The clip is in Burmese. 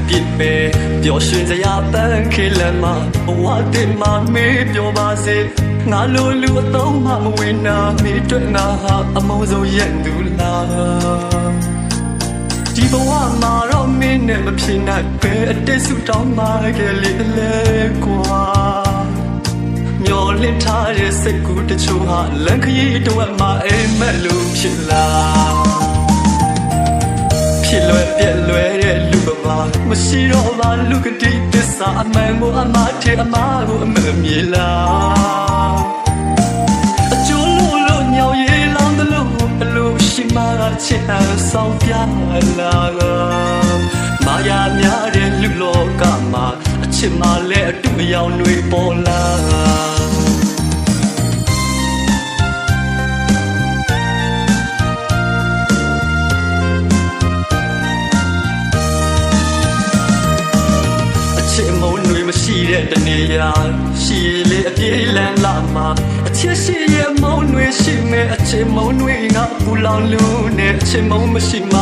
ပြစ်ပဲပျော်ရွှင်စရာပန်းခေလမ်းမှာဘဝတင်မှာမေးပြောပါစေငါလိုလူအသုံးမှမဝင်နာမိတွေ့ငါဟာအမုန်းဆုံးရဲ့သူလားဒီဘဝမှာတော့မင်းနဲ့မဖြစ်နိုင်ပဲအတိတ်ဆုတောင်းမှခဲ့လေလေကွာမျောလင့်ထားတဲ့စိတ်ကူးတချို့ဟာလမ်းခရီးတော့မှအိမ်မက်လို့ဖြစ်လာဖြစ်လွယ်ပြက်လွယ်တဲ့လူကပါမရှိတော့ပါလူကတိသစ္စာအမှန်ကိုအမှားထဲအမှားကိုအမှန်မြင်လာအကျိုးလို့ညောင်ရည်လောင်းတယ်လို့အလိုရှိမှချစ်အောင်ဆောင်ပြလာမာယာများတဲ့လူလောကမှာအချစ်မှလည်းအတူအယောင်တွေပေါ်လာမရှိတဲ့တနေရာရှိလေအပြေးလန်းလာမှာအချစ်ရှိရဲ့မုံတွေရှိမဲ့အချစ်မုံတွေငါပူလောင်လို့နဲ့အချစ်မုံမရှိမှ